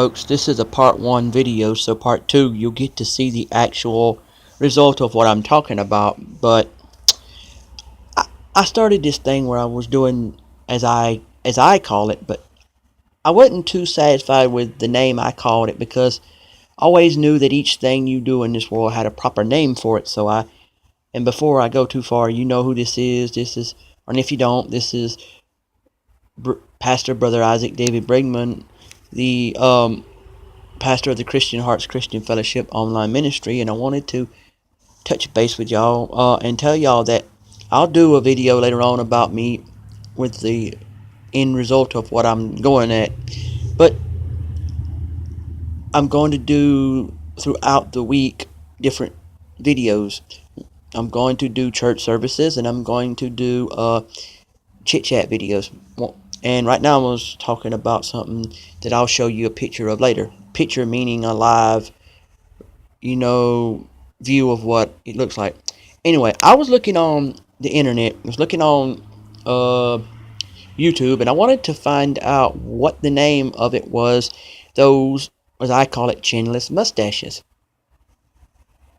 Folks, this is a part 1 video, so part 2 you'll get to see the actual result of what I'm talking about. But I started this thing where I was doing as I call it, but I wasn't too satisfied with the name I called it because I always knew that each thing you do in this world had a proper name for it. And before I go too far, you know who this is. And if you don't, this is Pastor Brother Isaac David Brigmond, the pastor of the Christian Hearts Christian Fellowship online ministry, and I wanted to touch base with y'all and tell y'all that I'll do a video later on about me with the end result of what I'm going at. But I'm going to do throughout the week different videos. I'm going to do church services, and I'm going to do chit chat videos. And right now I was talking about something that I'll show you a picture of later. Picture meaning a live, view of what it looks like. Anyway, I was looking on the internet. I was looking on YouTube, and I wanted to find out what the name of it was. Those, as I call it, chinless mustaches.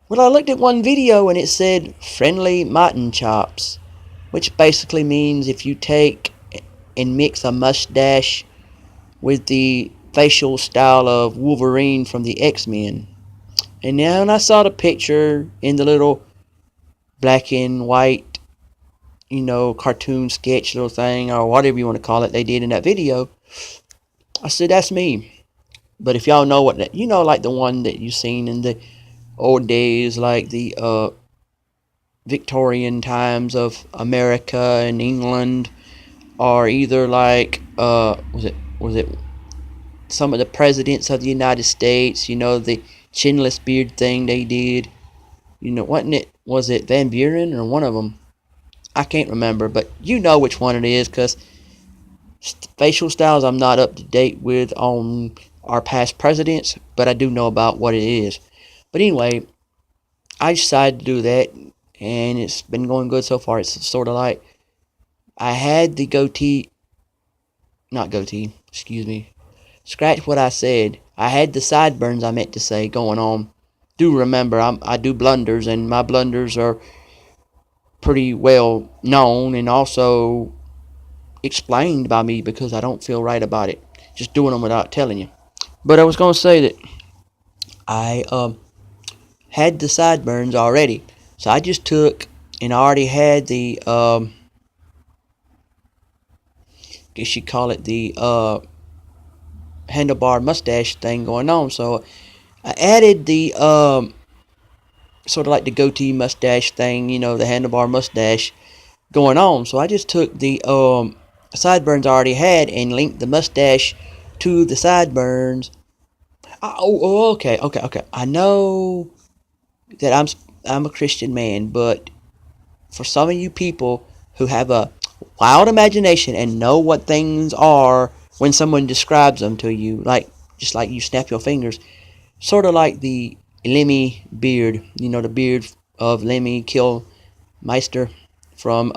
Well, I looked at one video and it said friendly mutton chops, which basically means if you take and mix a mustache with the facial style of Wolverine from the X-Men. And now when I saw the picture in the little black and white, cartoon sketch little thing, or whatever you want to call it, they did in that video, I said, that's me. But if y'all know what that, like the one that you seen in the old days, like the Victorian times of America and England, or either like was it some of the presidents of the United States, the chinless beard thing they did, was it Van Buren or one of them? I can't remember, but you know which one it is, because facial styles I'm not up to date with on our past presidents, but I do know about what it is. But anyway, I decided to do that, and it's been going good so far. It's sort of like I had the scratch what I said. I had the sideburns, I meant to say, going on. Do remember, I do blunders, and my blunders are pretty well known and also explained by me because I don't feel right about it, just doing them without telling you. But I was going to say that I had the sideburns already, so I just took and I already had the guess you call it the handlebar mustache thing going on. So I added the sort of like the goatee mustache thing, the handlebar mustache going on. So I just took the sideburns I already had and linked the mustache to the sideburns. Okay. I know that I'm a Christian man, but for some of you people who have a wild imagination and know what things are when someone describes them to you, just like you snap your fingers, sort of like the Lemmy beard, the beard of Lemmy Kilmister from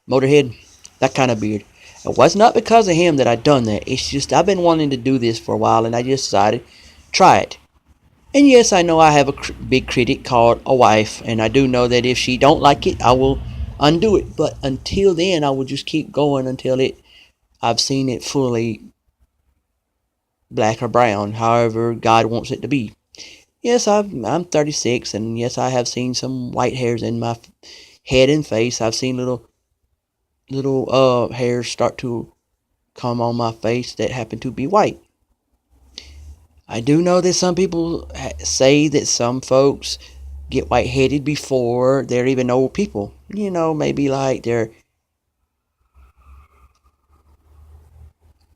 Motorhead, that kind of beard. It was not because of him that I done that. It's just I've been wanting to do this for a while, and I just decided try it. And yes, I know I have a big critic called a wife, and I do know that if she don't like it, I will undo it. But until then, I will just keep going until I've seen it fully black or brown, however God wants it to be. Yes, I'm 36, and yes, I have seen some white hairs in my head and face. I've seen little hairs start to come on my face that happen to be white. I do know that some people say that some folks get white-headed before they're even old people. Maybe like they're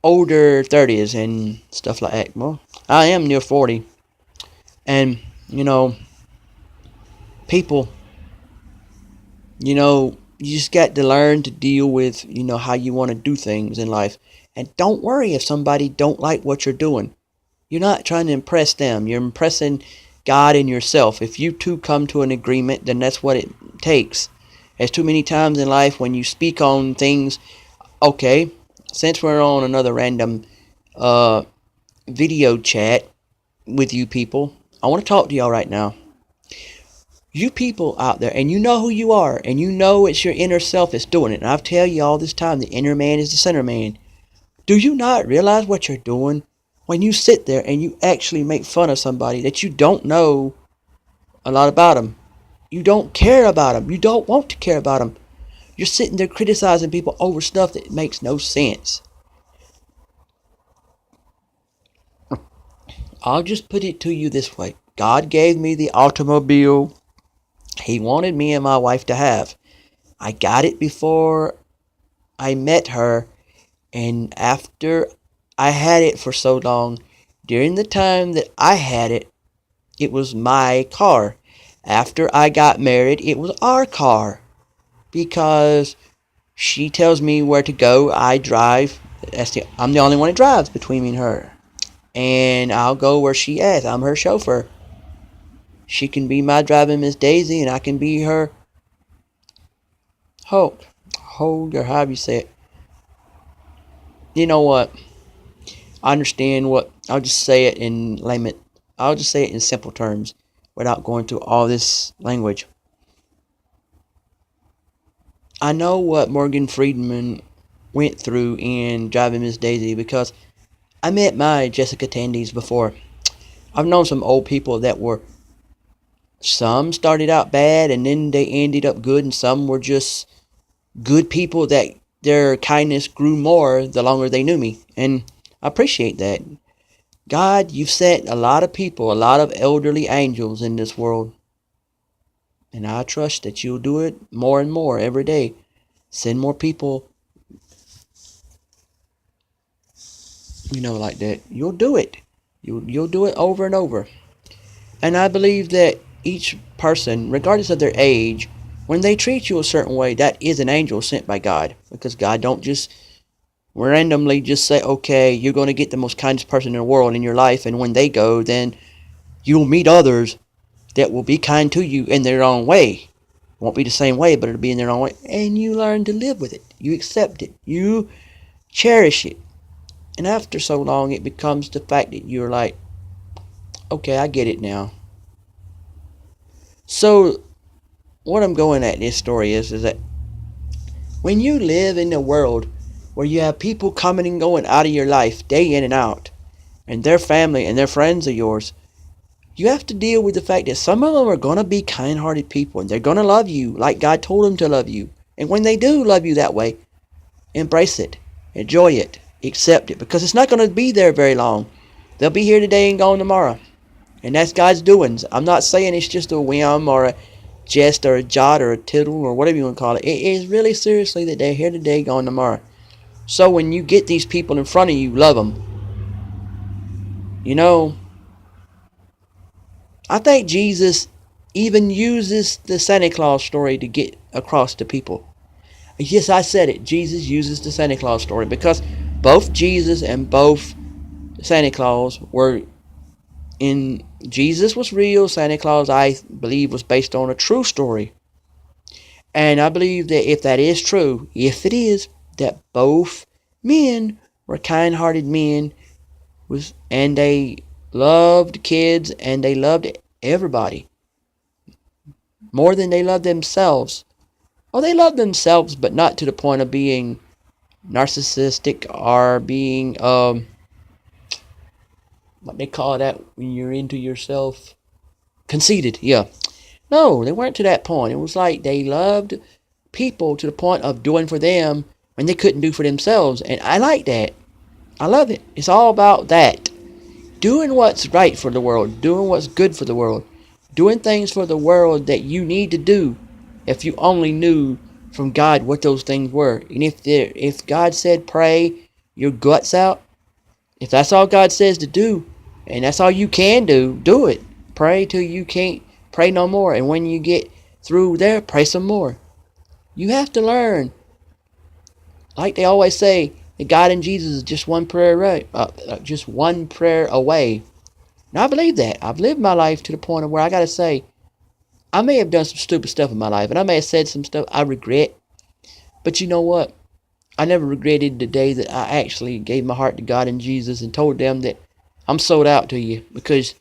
older 30s and stuff like that. Well, I am near 40. And, people, you just got to learn to deal with, how you want to do things in life. And don't worry if somebody don't like what you're doing. You're not trying to impress them. You're impressing God and yourself. If you two come to an agreement, then that's what it takes. There's too many times in life when you speak on things. Okay, since we're on another random video chat with you people. I want to talk to y'all right now. You people out there, and you know who you are, and you know it's your inner self that's doing it. And I've tell you all this time, the inner man is the center man. Do you not realize what you're doing when you sit there and you actually make fun of somebody that you don't know a lot about them? You don't care about them. You don't want to care about them. You're sitting there criticizing people over stuff that makes no sense. I'll just put it to you this way. God gave me the automobile He wanted me and my wife to have. I got it before I met her, and after I had it for so long, during the time that I had it, it was my car. After I got married, it was our car because she tells me where to go. I drive. I'm the only one that drives between me and her. And I'll go where she asks. I'm her chauffeur. She can be my driving Miss Daisy, and I can be her Hulk. Hold or however you say it. You know what? I understand what. I'll just say it in layman. I'll just say it in simple terms without going through all this language. I know what Morgan Friedman went through in Driving Miss Daisy because I met my Jessica Tandys before. I've known some old people that were, some started out bad and then they ended up good, and some were just good people that their kindness grew more the longer they knew me. And I appreciate that. God, you've sent a lot of people, a lot of elderly angels in this world. And I trust that you'll do it more and more every day. Send more people, like that. You'll do it. You'll do it over and over. And I believe that each person, regardless of their age, when they treat you a certain way, that is an angel sent by God. Because God don't just randomly just say, okay, you're going to get the most kindest person in the world in your life, and when they go, then you'll meet others that will be kind to you in their own way. Won't be the same way, but it'll be in their own way. And you learn to live with it. You accept it. You cherish it. And after so long, it becomes the fact that you're like, okay, I get it now. So, what I'm going at this story is that when you live in a world where you have people coming and going out of your life day in and out, and their family and their friends are yours, you have to deal with the fact that some of them are going to be kind-hearted people, and they're going to love you like God told them to love you. And when they do love you that way, embrace it, enjoy it, accept it, because it's not going to be there very long. They'll be here today and gone tomorrow. And that's God's doings. I'm not saying it's just a whim or a jest or a jot or a tittle or whatever you want to call it. It is really seriously that they're here today, gone tomorrow. So when you get these people in front of you, love them. I think Jesus even uses the Santa Claus story to get across to people. Yes, I said it. Jesus uses the Santa Claus story because both Jesus and both Santa Claus were in. Jesus was real. Santa Claus, I believe, was based on a true story. And I believe that if that is true, if it is, that both men were kind-hearted men, and they loved kids and they loved everybody more than they loved themselves. Well, they loved themselves, but not to the point of being narcissistic or being what they call that when you're into yourself, conceited. Yeah, no, they weren't to that point. It was like they loved people to the point of doing for them when they couldn't do for themselves. And I like that. I love it. It's all about that. Doing what's right for the world, doing what's good for the world, doing things for the world that you need to do. If you only knew from God what those things were, and if God said pray your guts out, if that's all God says to do, and that's all you can do, do it. Pray till you can't pray no more, and when you get through there, pray some more. You have to learn. Like they always say, that God and Jesus is just one prayer away. Just one prayer away. And I believe that. I've lived my life to the point of where I got to say, I may have done some stupid stuff in my life, and I may have said some stuff I regret. But you know what? I never regretted the day that I actually gave my heart to God and Jesus and told them that I'm sold out to you because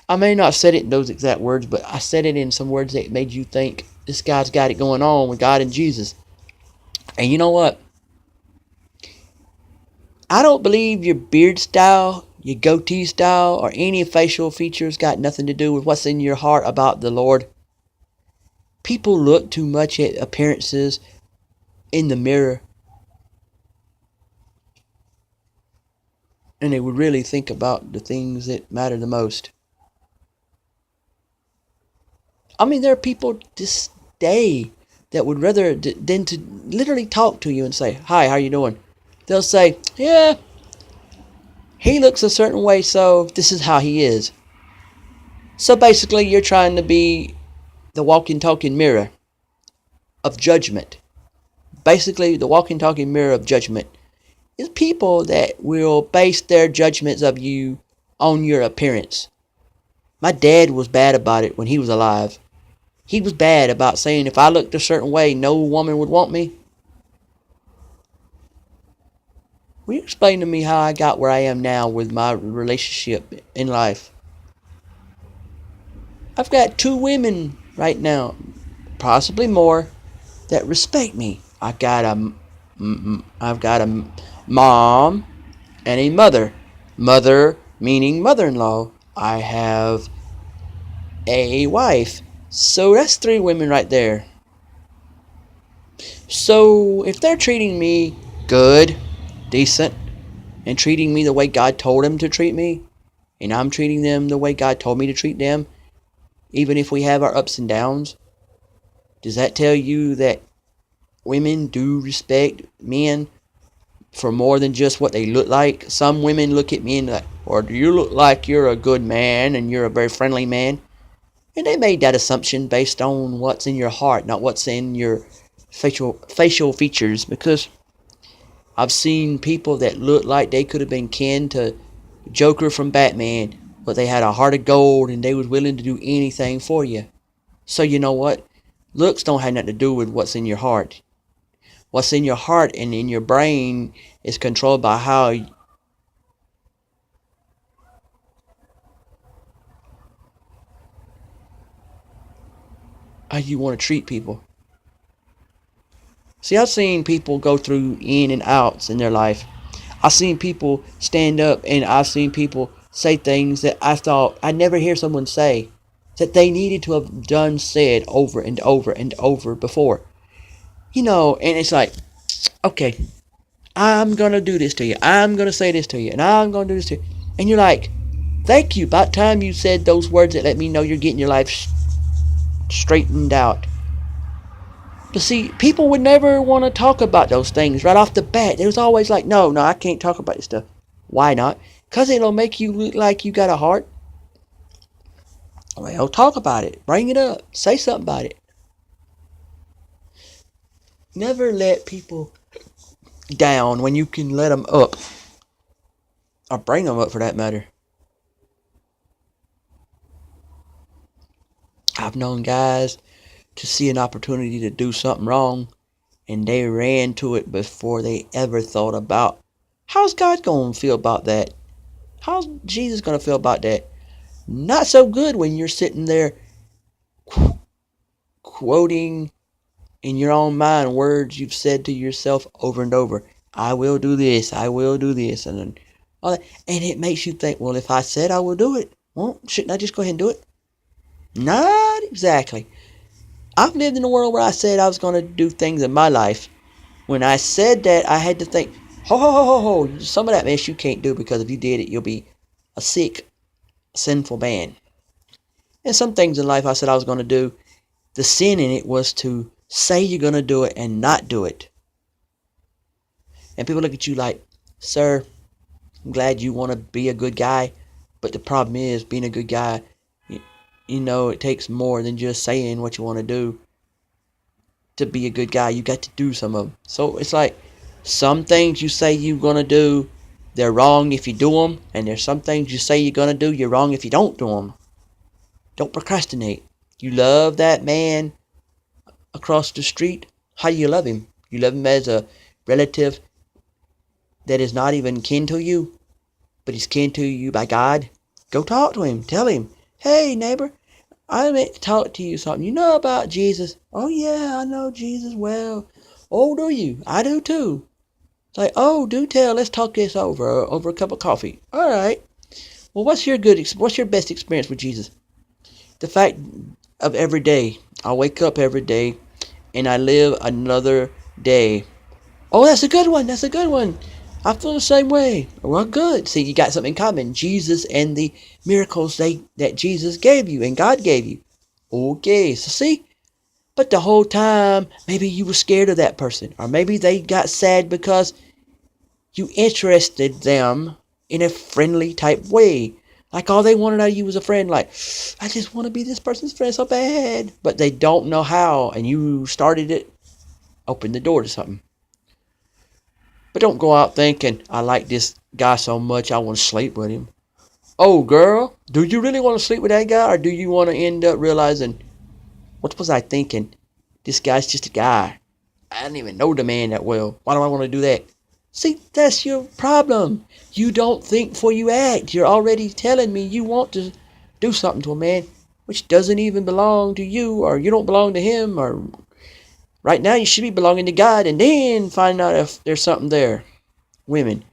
I may not have said it in those exact words, but I said it in some words that made you think this guy's got it going on with God and Jesus. And you know what? I don't believe your beard style, your goatee style, or any facial features got nothing to do with what's in your heart about the Lord. People look too much at appearances in the mirror, and they would really think about the things that matter the most. I mean, there are people this day that would rather than to literally talk to you and say, "Hi, how you doing?" They'll say, "Yeah, he looks a certain way, so this is how he is." So basically, you're trying to be the walking, talking mirror of judgment. Basically, the walking, talking mirror of judgment is people that will base their judgments of you on your appearance. My dad was bad about it when he was alive. He was bad about saying if I looked a certain way, no woman would want me. Will you explain to me how I got where I am now with my relationship in life? I've got two women right now, possibly more, that respect me. I've got a mom and a mother. Mother meaning mother-in-law. I have a wife. So that's three women right there. So if they're treating me good, decent, and treating me the way God told them to treat me, and I'm treating them the way God told me to treat them, even if we have our ups and downs, does that tell you that women do respect men for more than just what they look like? Some women look at me and like, or do you look like you're a good man and you're a very friendly man? And they made that assumption based on what's in your heart, not what's in your facial features. Because I've seen people that look like they could have been kin to Joker from Batman, but they had a heart of gold and they was willing to do anything for you. So you know what? Looks don't have nothing to do with what's in your heart. What's in your heart and in your brain is controlled by how you want to treat people. See, I've seen people go through in and outs in their life. I've seen people stand up and I've seen people say things that I thought I'd never hear someone say, that they needed to have done said over and over and over before. You know, and it's like, okay, I'm going to do this to you. I'm going to say this to you. And I'm going to do this to you. And you're like, thank you. About time you said those words that let me know you're getting your life straightened out. But see, people would never want to talk about those things right off the bat. It was always like, no, I can't talk about this stuff. Why not? Because it'll make you look like you got a heart. Well, talk about it. Bring it up. Say something about it. Never let people down when you can let them up. Or bring them up for that matter. I've known guys to see an opportunity to do something wrong and they ran to it before they ever thought about how's God going to feel about that? How's Jesus going to feel about that? Not so good when you're sitting there quoting in your own mind words you've said to yourself over and over. I will do this, I will do this, and all that. And it makes you think, well, if I said I will do it, well, shouldn't I just go ahead and do it? Not exactly. I've lived in a world where I said I was going to do things in my life. When I said that, I had to think, ho, ho, ho, ho, ho, some of that mess you can't do because if you did it, you'll be a sick, sinful man. And some things in life I said I was going to do, the sin in it was to say you're going to do it and not do it. And people look at you like, sir, I'm glad you want to be a good guy, but the problem is being a good guy, you know, it takes more than just saying what you want to do. To be a good guy, you got to do some of them. So it's like some things you say you're going to do, they're wrong if you do them. And there's some things you say you're going to do, you're wrong if you don't do them. Don't procrastinate. You love that man across the street. How do you love him? You love him as a relative that is not even kin to you? but he's kin to you by God, go talk to him. Tell him, hey, neighbor, I meant to talk to you something. You know about Jesus? Oh, yeah, I know Jesus well. Oh, do you? I do too. It's like, oh, do tell. Let's talk this over a cup of coffee. All right. Well, what's your best experience with Jesus? The fact of every day. I wake up every day and I live another day. Oh, that's a good one. That's a good one. I feel the same way. Well, good. See, you got something in common. Jesus and the miracles that Jesus gave you and God gave you. Okay, so see? But the whole time, maybe you were scared of that person. Or maybe they got sad because you interested them in a friendly type way. Like all they wanted out of you was a friend. Like, I just want to be this person's friend so bad. But they don't know how. And you started it. Open the door to something. But don't go out thinking, I like this guy so much I want to sleep with him. Oh, girl, do you really want to sleep with that guy? Or do you want to end up realizing, what was I thinking? This guy's just a guy. I don't even know the man that well. Why do I want to do that? See, that's your problem. You don't think before you act. You're already telling me you want to do something to a man which doesn't even belong to you, or you don't belong to him, or right now you should be belonging to God and then find out if there's something there. Women,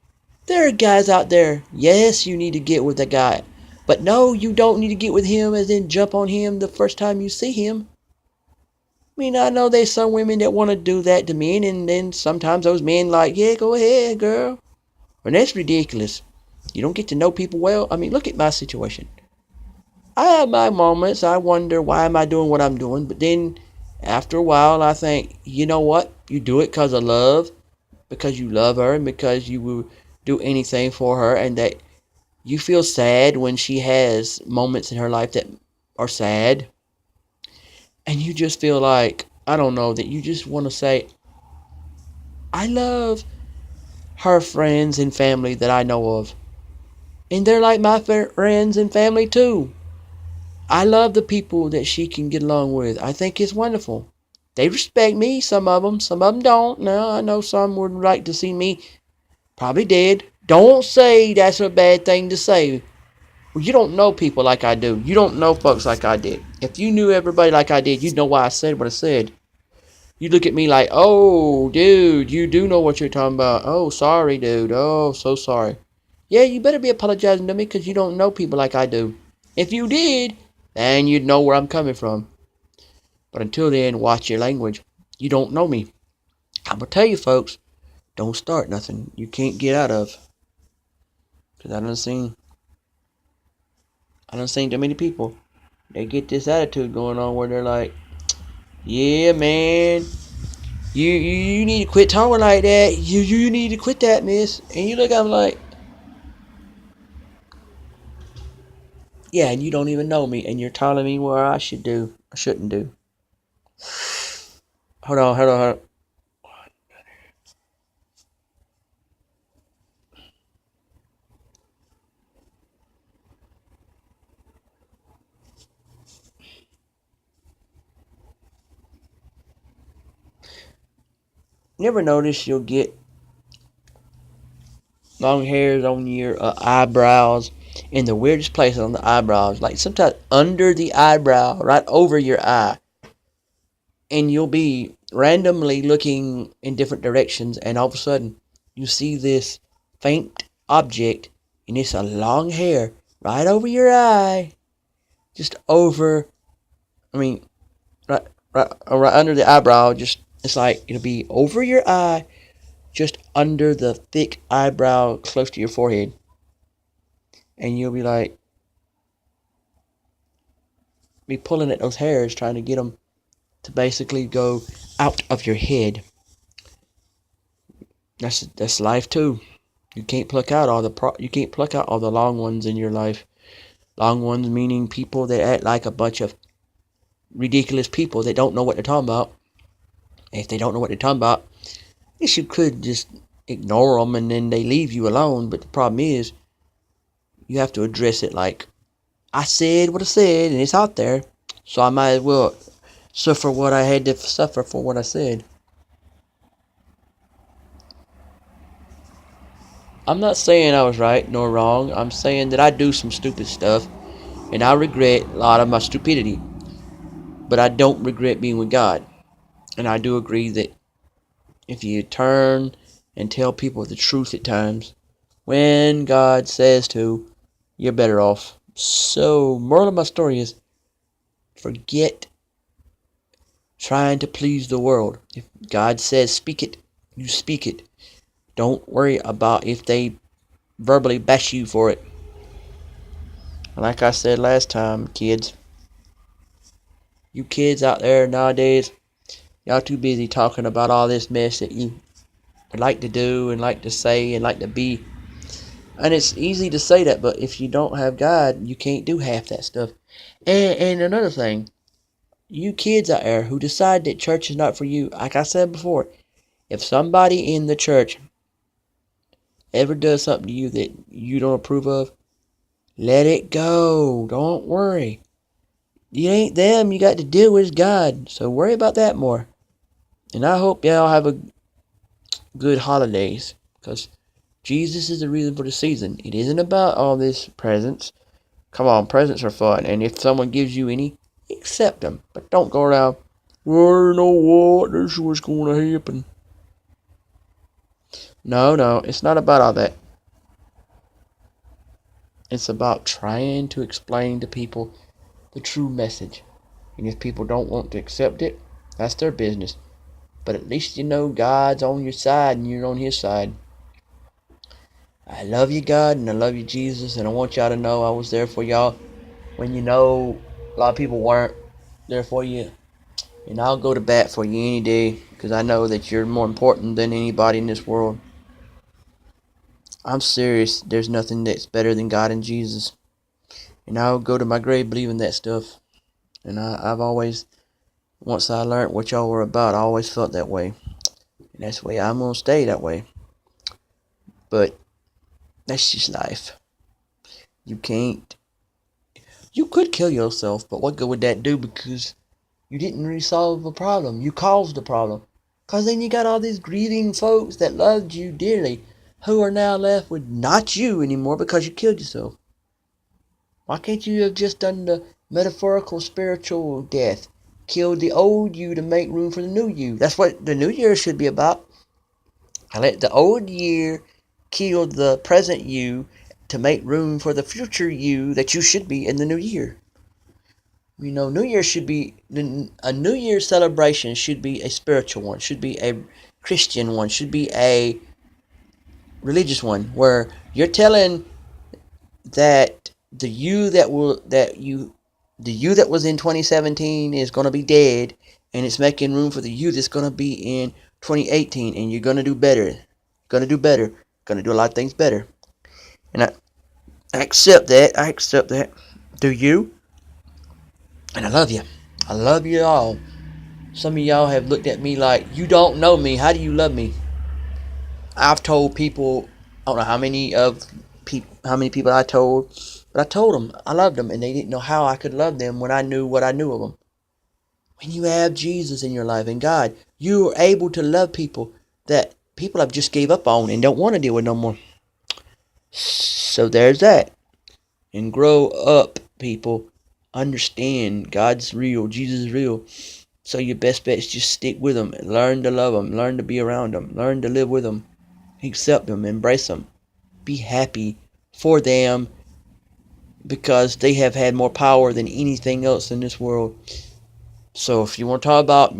there are guys out there. Yes, you need to get with a guy. But no, you don't need to get with him as in jump on him the first time you see him. I mean, I know there's some women that want to do that to men, and then sometimes those men like, yeah, go ahead, girl. But that's ridiculous. You don't get to know people well. I mean, look at my situation. I have my moments. I wonder, why am I doing what I'm doing? But then after a while, I think, you know what? You do it because of love, because you love her, and because you will do anything for her, and that you feel sad when she has moments in her life that are sad. And you just feel like, I don't know, that you just want to say, I love her friends and family that I know of. And they're like my friends and family too. I love the people that she can get along with. I think it's wonderful. They respect me, some of them. Some of them don't. No, I know some would like to see me probably dead. Don't say that's a bad thing to say. Well, you don't know people like I do. You don't know folks like I did. If you knew everybody like I did, you'd know why I said what I said. You look at me like, oh, dude, you do know what you're talking about. Oh, sorry, dude. Oh, so sorry. Yeah, you better be apologizing to me because you don't know people like I do. If you did, then you'd know where I'm coming from. But until then, watch your language. You don't know me. I'm going to tell you, folks, don't start nothing you can't get out of. Because I done seen too many people. They get this attitude going on where they're like, yeah, man, you need to quit talking like that. You need to quit that, miss. And you look at them like, yeah, and you don't even know me, and you're telling me what I shouldn't do. Hold on. Never notice you'll get long hairs on your eyebrows in the weirdest places on the eyebrows, like sometimes under the eyebrow, right over your eye, and you'll be randomly looking in different directions, and all of a sudden you see this faint object, and it's a long hair right over your eye, just over. I mean, right under the eyebrow. Just it's like it'll be over your eye, just under the thick eyebrow, close to your forehead, and you'll be like, be pulling at those hairs, trying to get them to basically go out of your head. That's life too. You can't pluck out all the long ones in your life. Long ones meaning people that act like a bunch of ridiculous people that don't know what they're talking about. If they don't know what they're talking about, yes, you could just ignore them and then they leave you alone. But the problem is, you have to address it like, I said what I said and it's out there. So I might as well suffer what I had to suffer for what I said. I'm not saying I was right nor wrong. I'm saying that I do some stupid stuff and I regret a lot of my stupidity. But I don't regret being with God. And I do agree that if you turn and tell people the truth at times, when God says to, you're better off. So, moral of my story is forget trying to please the world. If God says speak it, you speak it. Don't worry about if they verbally bash you for it. Like I said last time, kids, you kids out there nowadays, y'all too busy talking about all this mess that you like to do and like to say and like to be. And it's easy to say that, but if you don't have God, you can't do half that stuff. And another thing, you kids out there who decide that church is not for you, like I said before, if somebody in the church ever does something to you that you don't approve of, let it go. Don't worry. You ain't them. You got to deal with God. So worry about that more. And I hope y'all have a good holidays. Because Jesus is the reason for the season. It isn't about all this presents. Come on, presents are fun. And if someone gives you any, accept them. But don't go around, well, you know what? This is what's going to happen. No, it's not about all that. It's about trying to explain to people the true message. And if people don't want to accept it, that's their business. But at least you know God's on your side and you're on His side. I love you, God, and I love you, Jesus, and I want y'all to know I was there for y'all when you know a lot of people weren't there for you. And I'll go to bat for you any day because I know that you're more important than anybody in this world. I'm serious. There's nothing that's better than God and Jesus. And I'll go to my grave believing that stuff. And I've always, once I learned what y'all were about, I always felt that way. And that's the way I'm going to stay that way. But that's just life. You can't. You could kill yourself, but what good would that do? Because you didn't really solve a problem. You caused the problem. Because then you got all these grieving folks that loved you dearly who are now left with not you anymore because you killed yourself. Why can't you have just done the metaphorical spiritual death? Killed the old you to make room for the new you. That's what the new year should be about. I let the old year kill the present you to make room for the future you that you should be in the new year. You know, New Year should be a New Year celebration should be a spiritual one, should be a Christian one, should be a religious one where you're telling that the you that was in 2017 is going to be dead and it's making room for the you that's going to be in 2018 and you're going to do better. Going to do better. Going to do a lot of things better. And I accept that. I accept that. Do you? And I love you. I love you all. Some of y'all have looked at me like, you don't know me. How do you love me? I've told people, I don't know how many people I told, but I told them I loved them, and they didn't know how I could love them when I knew what I knew of them. When you have Jesus in your life and God, you are able to love people that people have just gave up on and don't want to deal with no more. So there's that. And grow up, people. Understand God's real, Jesus is real. So your best bet is just stick with them. Learn to love them. Learn to be around them. Learn to live with them. Accept them. Embrace them. Be happy for them because they have had more power than anything else in this world. So if you want to talk about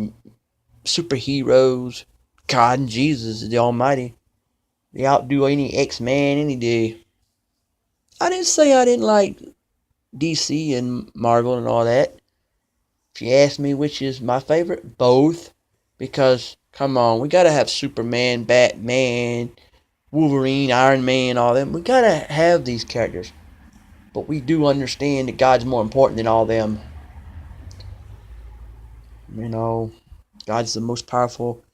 superheroes, God and Jesus is the Almighty. They outdo any X-Man any day. I didn't say I didn't like DC and Marvel and all that. If you ask me which is my favorite, both. Because, come on, we gotta have Superman, Batman, Wolverine, Iron Man, all them. We gotta have these characters. But we do understand that God's more important than all them. You know, God's the most powerful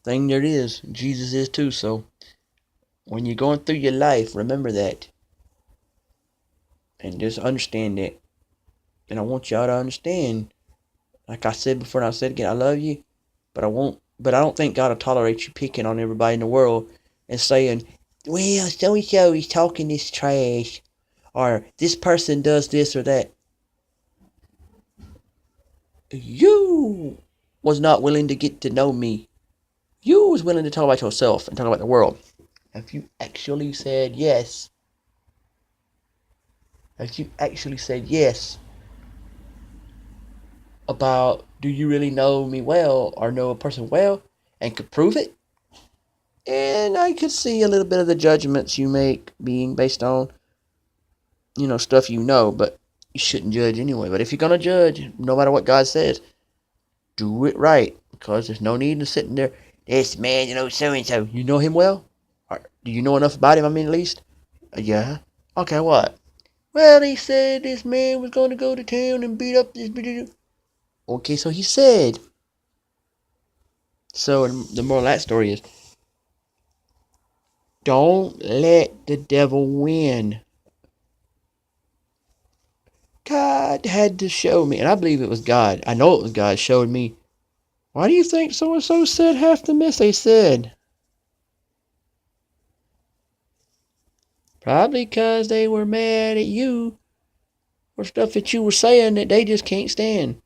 thing there is. Jesus is too. So, when you're going through your life, remember that. And just understand that. And I want y'all to understand. Like I said before and I said again, I love you. But I don't think God will tolerate you picking on everybody in the world and saying, well, so and so is talking this trash, or this person does this or that. You was not willing to get to know me. You was willing to talk about yourself and talk about the world. If you actually said yes, if you actually said yes about do you really know me well or know a person well and could prove it, and I could see a little bit of the judgments you make being based on, stuff but you shouldn't judge anyway. But if you're gonna judge, no matter what God says, do it right, because there's no need in sitting there. This man, so and so. You know him well? Or do you know enough about him? I mean, at least. Yeah. Okay, what? Well, he said this man was going to go to town and beat up this. Okay, so he said. So the moral of that story is, don't let the devil win. God had to show me, and I believe it was God. I know it was God showed me. Why do you think so and so said half the mess they said? Probably because they were mad at you for stuff that you were saying that they just can't stand.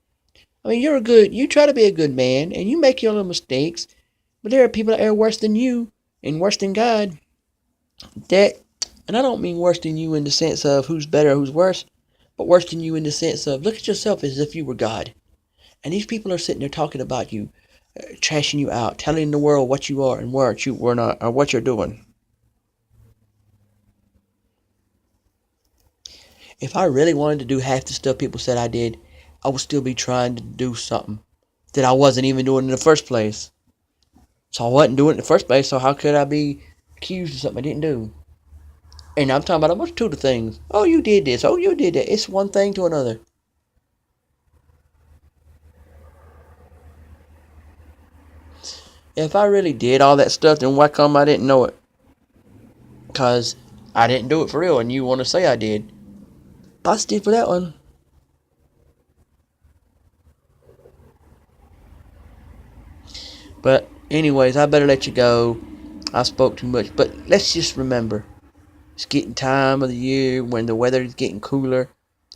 I mean, you try to be a good man, and you make your little mistakes, but there are people that are worse than you and worse than God. That, and I don't mean worse than you in the sense of who's better or who's worse, but worse than you in the sense of look at yourself as if you were God. And these people are sitting there talking about you, trashing you out, telling the world what you are and what you were not, or what you're doing. If I really wanted to do half the stuff people said I did, I would still be trying to do something that I wasn't even doing in the first place. So I wasn't doing it in the first place, so how could I be accused of something I didn't do? And I'm talking about a multitude of things. Oh, you did this. Oh, you did that. It's one thing to another. If I really did all that stuff, then why come I didn't know it? Because I didn't do it for real, and you want to say I did. Busted for that one. But anyways, I better let you go. I spoke too much. But let's just remember, it's getting time of the year when the weather is getting cooler.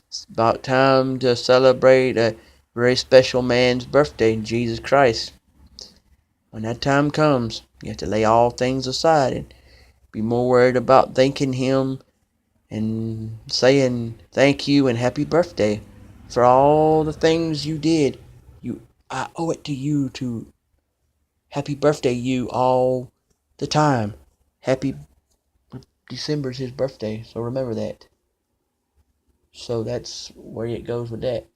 It's about time to celebrate a very special man's birthday, Jesus Christ. When that time comes, you have to lay all things aside and be more worried about thanking Him and saying thank you and happy birthday for all the things you did. I owe it to you to happy birthday you all the time. Happy December's his birthday, so remember that. So that's where it goes with that.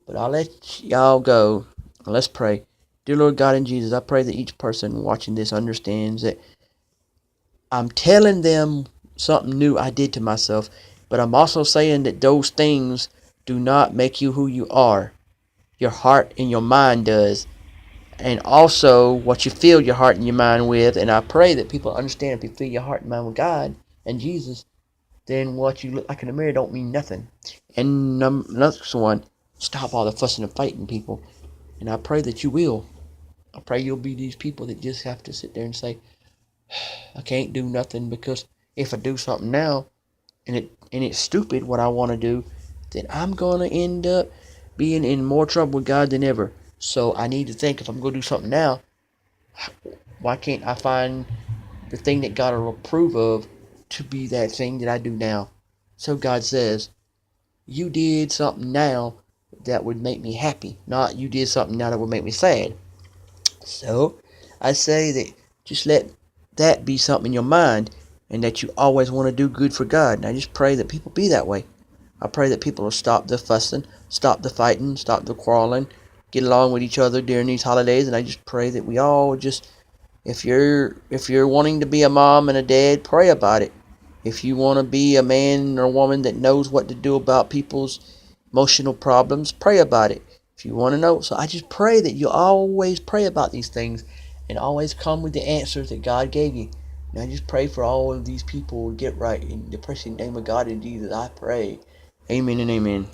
But I'll let y'all go. Let's pray. Dear Lord God and Jesus, I pray that each person watching this understands that I'm telling them something new I did to myself, but I'm also saying that those things do not make you who you are. Your heart and your mind does. And also what you fill your heart and your mind with. And I pray that people understand if you fill your heart and mind with God and Jesus, then what you look like in the mirror don't mean nothing. And next one, stop all the fussing and fighting, people. And I pray that you will. I pray you'll be these people that just have to sit there and say, I can't do nothing because if I do something now and it's stupid what I want to do, then I'm gonna end up being in more trouble with God than ever. So I need to think if I'm gonna do something now, why can't I find the thing that God will approve of to be that thing that I do now? So God says, you did something now that would make me happy, not you did something now that would make me sad. So I say that just let that be something in your mind and that you always want to do good for God. And I just pray that people be that way. I pray that people will stop the fussing, stop the fighting, stop the quarreling, get along with each other during these holidays. And I just pray that we all just, if you're wanting to be a mom and a dad, pray about it. If you want to be a man or a woman that knows what to do about people's emotional problems, pray about it. If you want to know, so I just pray that you always pray about these things and always come with the answers that God gave you. And I just pray for all of these people to get right. In the precious name of God and Jesus, I pray. Amen and amen.